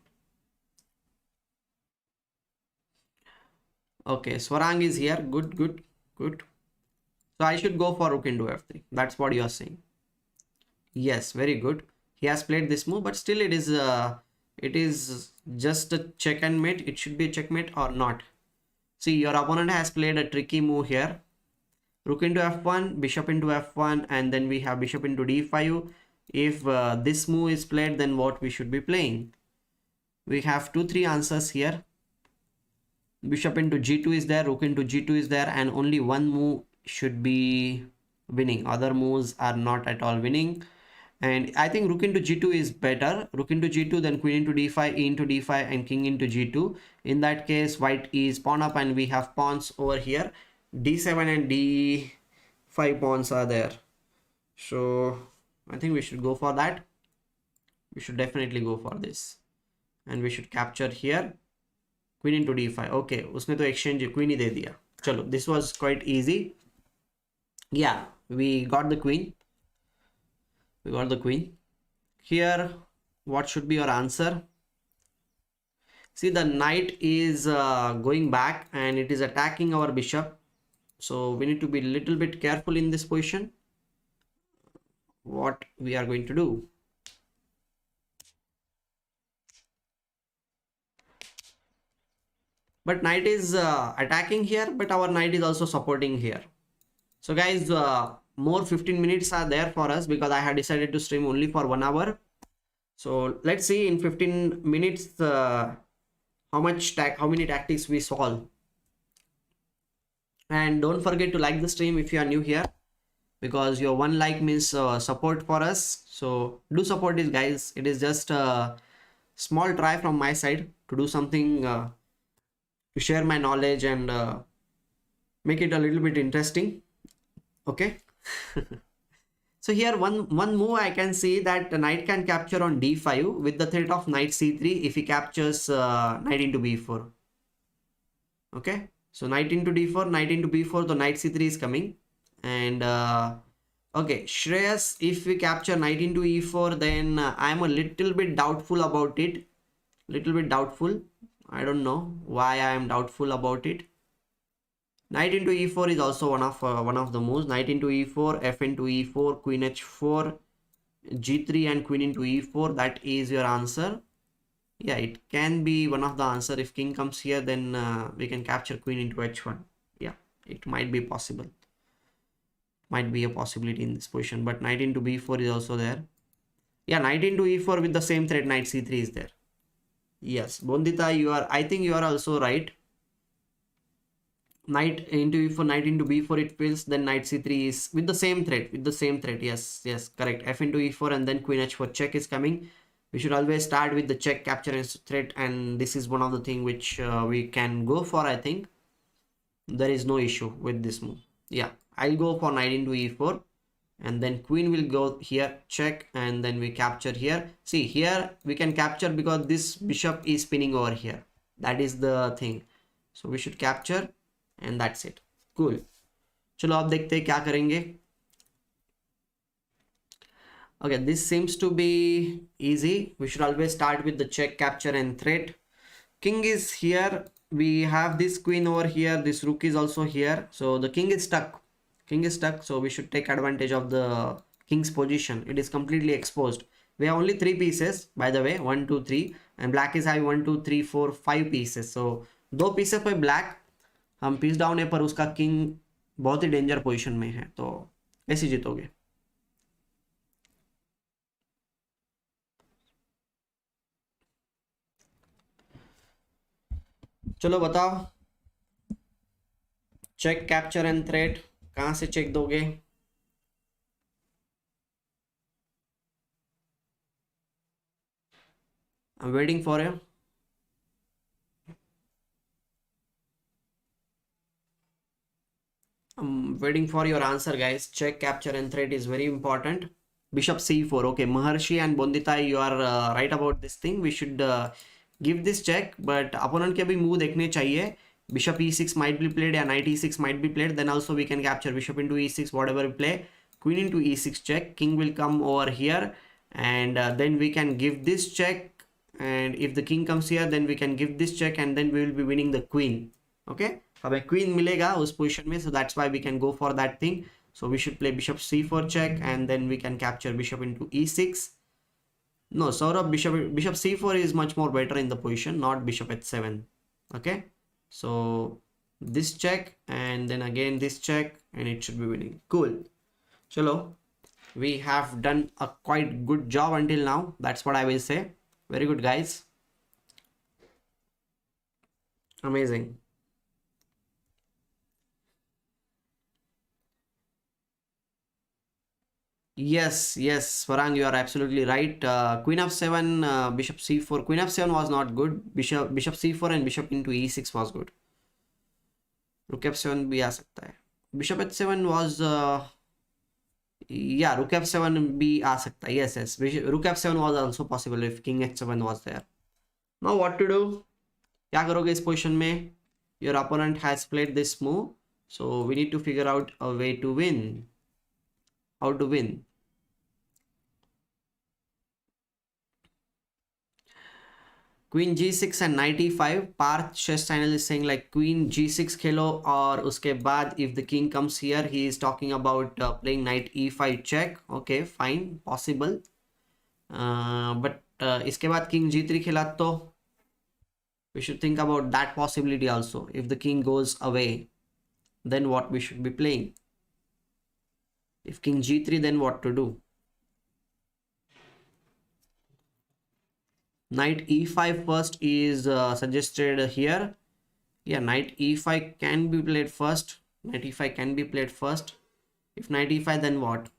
Okay, Swarang is here. Good, good, good. So I should go for rook into f3. That's what you are saying. Yes, very good. He has played this move, but still it is just a check and mate. It should be a checkmate or not. See, your opponent has played a tricky move here. Rook into f1, bishop into f1, and then we have bishop into d5. If this move is played, then what we should be playing? We have 2-3 answers here. Bishop into g2 is there, rook into g2 is there, and only one move should be winning. Other moves are not at all winning. And I think rook into g2 is better. Rook into g2, then queen into d5, e into d5, and king into g2. In that case, white is pawn up, and we have pawns over here. d7 and d5 pawns are there. So I think we should go for that. We should definitely go for this. And we should capture here. Queen into d5. Okay, उसने तो exchange queen ही दे दिया. चलो, this was quite easy. Yeah, we got the queen. We got the queen. Here, what should be your answer? See, the knight is going back and it is attacking our bishop. So we need to be a little bit careful in this position. What we are going to do? But knight is attacking here, but our knight is also supporting here. So guys, more 15 minutes are there for us because I had decided to stream only for 1 hour. So let's see in 15 minutes how many tactics we solve. And don't forget to like the stream if you are new here, because your one like means support for us. So do support this, guys. It is just a small try from my side to do something to share my knowledge and make it a little bit interesting. Okay. So here one move I can see that the knight can capture on d5 with the threat of knight c3 if he captures knight into b4. Okay, so knight into d4, knight into b4, the knight c3 is coming. And okay, Shreyas, if we capture knight into e4, then I'm a little bit doubtful about it. Little bit doubtful. I don't know why I am doubtful about it. Knight into e4 is also one of the moves. Knight into e4, f into e4, queen h4, g3, and queen into e4. That is your answer. Yeah, it can be one of the answer. If king comes here, then we can capture queen into h1. Yeah, it might be possible. Might be a possibility in this position. But knight into b4 is also there. Yeah, knight into e4 with the same threat, knight c3 is there. Yes, Bondita, I think you are also right. Knight into e4, knight into b4 it fails, then knight c3 is with the same threat, yes, correct. F into e4 and then queen h4 check is coming. We should always start with the check, capture and threat, and this is one of the thing which we can go for, I think. There is no issue with this move. Yeah, I'll go for knight into e4, and then queen will go here, check, and then we capture here. See, here we can capture because this bishop is spinning over here. That is the thing. So we should capture, and that's it. Cool. चलो अब देखते हैं क्या करेंगे. Okay, this seems to be easy. We should always start with the check, capture, and threat. King is here. We have this queen over here. This rook is also here. So the king is stuck. King is stuck. So we should take advantage of the king's position. It is completely exposed. We have only 3 pieces, by the way. 1, 2, 3. And black is having 1, 2, 3, 4, 5 pieces. So 2 pieces पे black हम piece down है, पर उसका king बहुत ही danger position में है. तो कैसे जीतोगे? चलो बताओ. चेक, कैप्चर एंड थ्रेट कहाँ से चेक दोगे? I'm waiting for you. I'm waiting for your answer, guys. Check, capture, and threat is very important. Bishop c4. Okay, Maharshi and Bondita, you are right about this thing. We should give this check, but opponent के भी move देखने चाहिए. Bishop e6 might be played, या knight e6 might be played. Then also we can capture bishop into e6, whatever we play. Queen into e6 check. King will come over here, and then we can give this check. And if the king comes here, then we can give this check, and then we will be winning the queen. Okay, हमें queen मिलेगा उस position में, so that's why we can go for that thing. So we should play bishop c4 check, and then we can capture bishop into e6. No, Saurabh, bishop c4 is much more better in the position, not bishop h7. Okay, so this check, and then again this check, and it should be winning. Cool. Chalo, we have done a quite good job until now. That's what I will say. Very good, guys. Amazing. Yes, yes, Farang, you are absolutely right. Queen of 7, bishop c4. Queen of 7 was not good. Bishop c4 and bishop into e6 was good. Rook f7 भी आ सकता है. Bishop h7 was yeah, rook f7 भी आ सकता है. Yes, yes. Rook f7 was also possible if king h7 was there. Now what to do? क्या करोगे इस position में? Your opponent has played this move, so we need to figure out a way to win. How to win? Queen g6 and knight e5. Parth chess channel is saying like queen g6 खेलो, और उसके बाद if the king comes here, he is talking about playing knight e5 check. Okay, fine, possible. But इसके बाद king g3 खेला तो we should think about that possibility also. If the king goes away, then what we should be playing? If king g3, then what to do? Knight e5 first is suggested here. Yeah, knight e5 can be played first. Knight e5 can be played first. If knight e5, then what?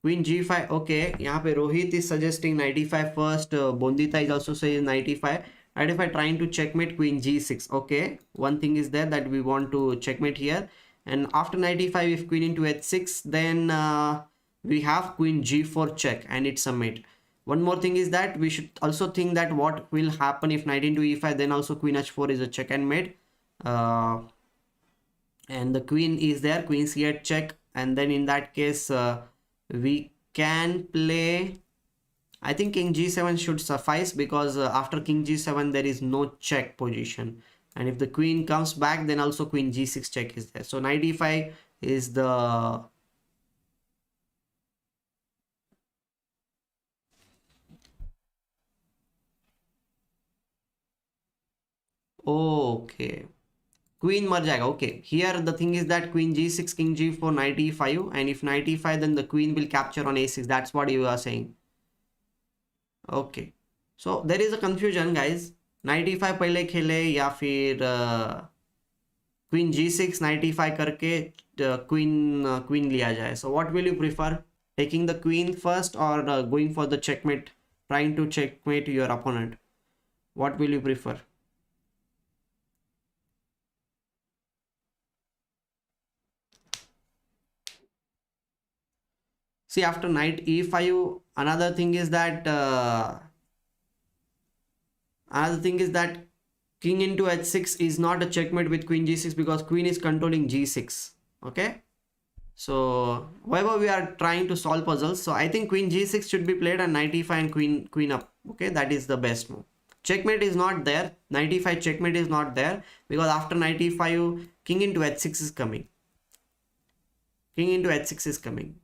Queen g5. Okay, यहाँ पे Rohit is suggesting knight e5 first. Bondita is also saying knight e5. Knight e5 trying to checkmate queen g6. Okay, one thing is there that we want to checkmate here. And after knight e5, if queen into h6, then we have queen g4 check, and it's a mate. One more thing is that we should also think that what will happen if knight into e5, then also queen h4 is a check and mate. And the queen is there, queen c8 check, and then in that case we can play, I think king g7 should suffice, because after king g7 there is no check position, and if the queen comes back, then also queen g6 check is there. So knight e5 is the okay, queen मर जाएगा. Okay, here the thing is that queen g6, king g4, knight e5, and if knight e5, then the queen will capture on a6. That's what you are saying. Okay, so there is a confusion, guys. Knight e5 पहले खेले, या फिर queen g6 knight e5 करके queen लिया जाए. So what will you prefer? Taking the queen first, or going for the checkmate, trying to checkmate your opponent? What will you prefer? See, after knight e5, another thing is that king into h6 is not a checkmate with queen g6 because queen is controlling g6. Okay, so whenever we are trying to solve puzzles, so I think queen g6 should be played and knight e5 and queen up. Okay, that is the best move. Checkmate is not there. Knight e5 checkmate is not there because after knight e5 king into h6 is coming. King into h6 is coming.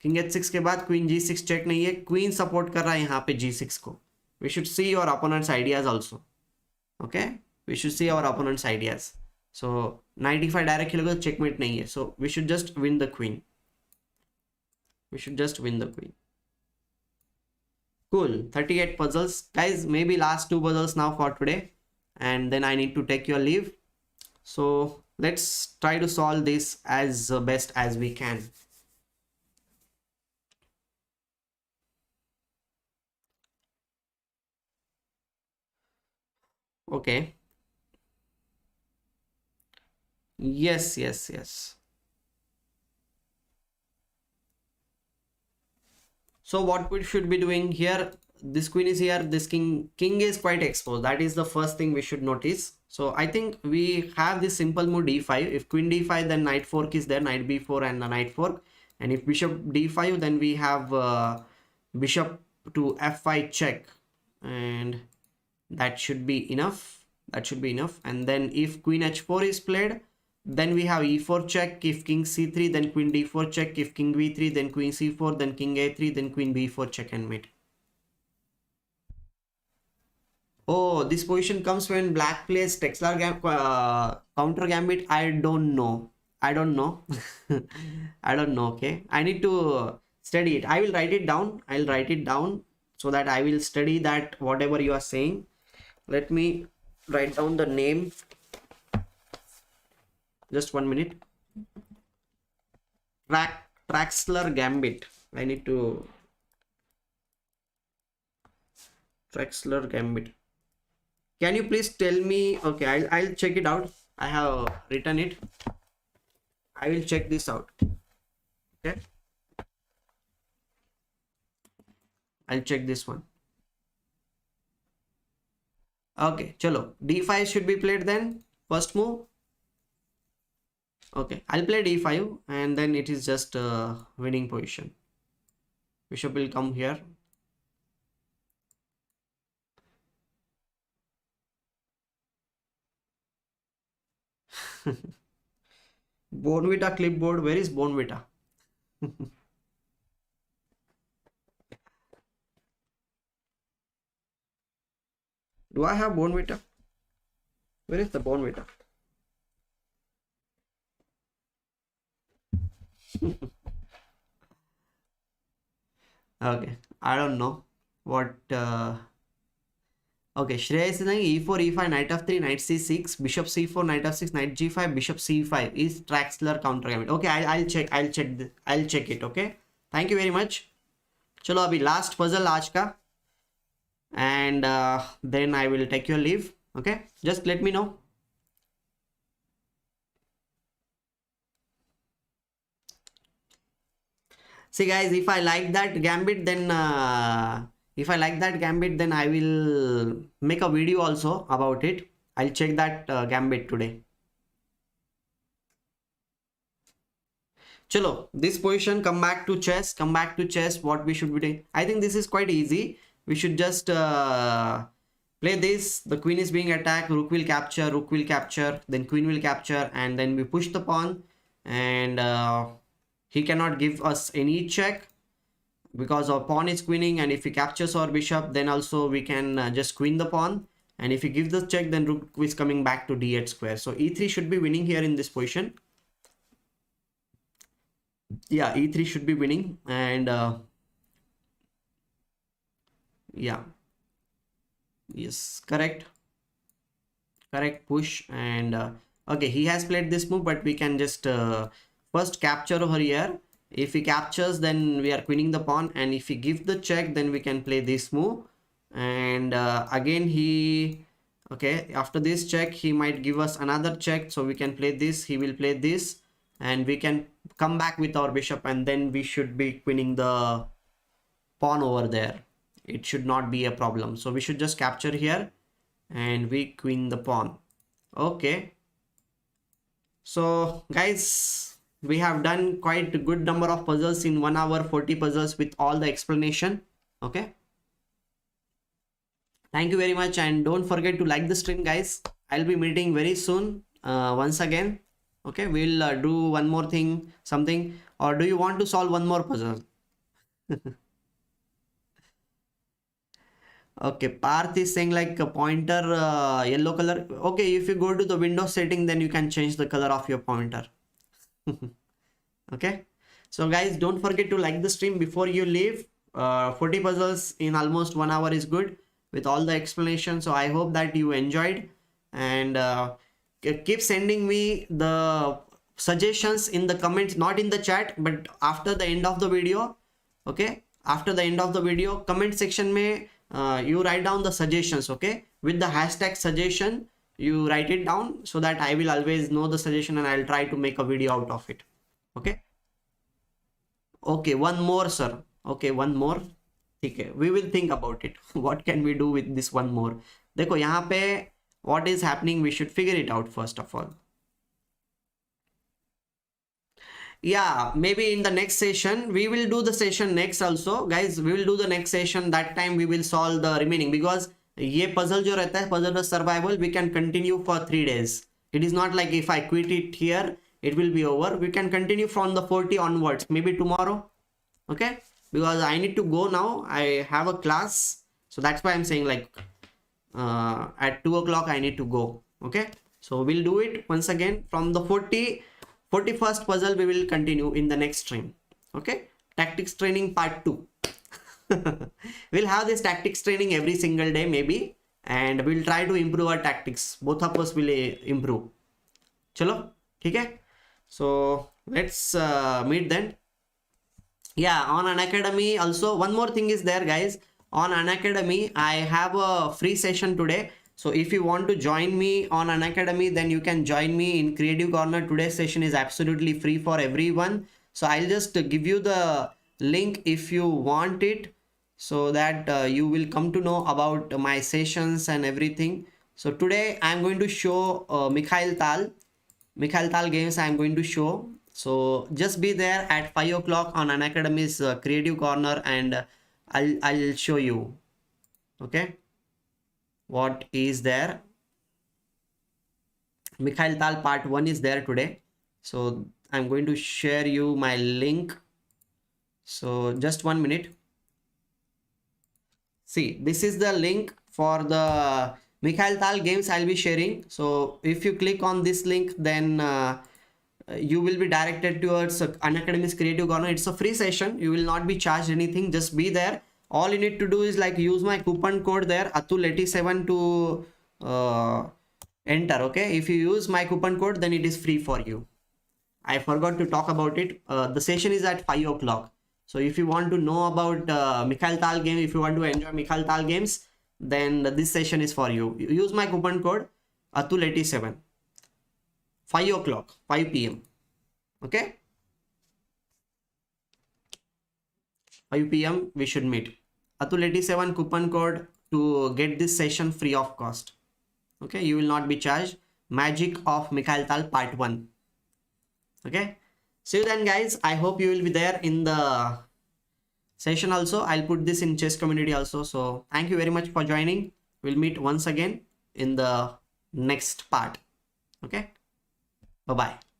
King h6 के बाद queen g6 check नहीं है, queen support कर रहा है यहाँ पे g6 को. We should see your opponent's ideas also. Okay, we should see our opponent's ideas. So knight e5 direct खेलोगे तो checkmate नहीं है. So we should just win the queen. We should just win the queen. Cool. 38 puzzles, guys. Maybe last 2 puzzles now for today, and then I need to take your leave. So let's try to solve this as best as we can. Okay. Yes, yes, yes. So what we should be doing here, this queen is here, this king is quite exposed. That is the first thing we should notice. So I think we have this simple move d5. If queen d5, then knight fork is there, knight b4 and the knight fork. And if bishop d5, then we have bishop to f5 check, and that should be enough. That should be enough. And then if queen h4 is played, then we have e4 check. If king c3, then queen d4 check. If king b3, then queen c4, then king a3, then queen b4 check and mate. Oh, this position comes when black plays counter gambit. I don't know. I don't know. I don't know. Okay, I need to study it. I will write it down. I'll write it down so that I will study that whatever you are saying. Let me write down the name. Just 1 minute. Traxler Gambit. I need to Traxler Gambit. Can you please tell me? Okay, I'll check it out. I have written it. I will check this out. Okay, I'll check this one. Okay, chalo. D5 should be played then. First move. Okay, I'll play d5 and then it is just a winning position. Bishop will come here. Bonvita clipboard. Where is Bonvita? Do I have Bonvita? Where is the Bonvita? Okay, I don't know what. Okay, Shreya is saying e4, e5, knight f3, knight c6, bishop c4, knight f6, knight g5, bishop c5 is Traxler counter gambit. Okay, I'll check. I'll check it. Okay, thank you very much. चलो अभी last puzzle आज का, and then I will take your leave. Okay, just let me know. See guys, if I like that gambit, then I will make a video also about it. I'll check that gambit today. Chalo, this position, come back to chess. What we should be doing? I think this is quite easy. We should just play this. The queen is being attacked. Rook will capture. Then queen will capture, and then we push the pawn, and he cannot give us any check because our pawn is queening, and if he captures our bishop, then also we can just queen the pawn, and if he gives the check, then rook is coming back to d8 square. So e3 should be winning here in this position. Yeah, e3 should be winning, and yeah, yes, correct, push. And okay, he has played this move, but we can just first capture over here. If he captures, then we are queening the pawn, and if he gives the check, then we can play this move. And again he, okay, after this check he might give us another check, so we can play this. He will play this, and we can come back with our bishop, and then we should be queening the pawn over there. It should not be a problem. So we should just capture here and we queen the pawn. Okay, so guys, we have done quite a good number of puzzles in 1 hour, 40 puzzles with all the explanation. Okay, thank you very much, and don't forget to like the stream, guys. I'll be meeting very soon once again. Okay, we'll do one more thing, something, or do you want to solve one more puzzle? Okay, Parth is saying like a pointer yellow color. Okay, if you go to the Windows setting, then you can change the color of your pointer. Okay, so guys, don't forget to like the stream before you leave. 40 puzzles in almost 1 hour is good with all the explanation. So I hope that you enjoyed, and keep sending me the suggestions in the comments, not in the chat, but after the end of the video. Okay, after the end of the video, comment section may you write down the suggestions. Okay, with the hashtag suggestion, you write it down so that I will always know the suggestion and I'll try to make a video out of it. Okay, okay, one more, sir. Okay, one more. Okay, we will think about it. What can we do with this one more? देखो यहाँ पे what is happening, we should figure it out first of all. Yeah, maybe in the next session we will do the session next also, guys. We will do the next session. That time we will solve the remaining, because ये puzzle जो रहता है, puzzle of survival, we can continue for 3 days. It is not like if I quit it here it will be over. We can continue from the 40 onwards, maybe tomorrow. Okay, because I need to go now. I have a class, so that's why I'm saying like at 2 o'clock I need to go. Okay, so we'll do it once again from the 41st puzzle. We will continue in the next stream. Okay, tactics training part 2. We'll have this tactics training every single day maybe, and we'll try to improve our tactics. Both of us will improve. Chalo, okay? So let's meet then. Yeah, on Unacademy also, one more thing is there, guys. On Unacademy I have a free session today. So if you want to join me on Unacademy, then you can join me in Creative Corner. Today's session is absolutely free for everyone. So I'll just give you the link if you want it, so that you will come to know about my sessions and everything. So today I'm going to show Mikhail Tal games I'm going to show. So just be there at 5 o'clock on Unacademy's Creative Corner, and I'll show you. Okay, what is there. Mikhail Tal part 1 is there today. So I'm going to share you my link. So just 1 minute. See, this is the link for the Mikhail Tal games I'll be sharing. So if you click on this link, then you will be directed towards Unacademy's Creative Corner. It's a free session. You will not be charged anything. Just be there. All you need to do is like use my coupon code there, Atul87, to enter. Okay, if you use my coupon code, then it is free for you. I forgot to talk about it. The session is at 5 o'clock. So if you want to know about Mikhail Tal game, if you want to enjoy Mikhail Tal games, then this session is for you. Use my coupon code Atul87. 5 o'clock, 5 p.m. Okay, 5 p.m. we should meet. Atul87 coupon code to get this session free of cost. Okay, you will not be charged. Magic of Mikhail Tal part 1. Okay, see you then, guys. I hope you will be there in the session also. I'll put this in chess community also. So thank you very much for joining. We'll meet once again in the next part. Okay, bye bye.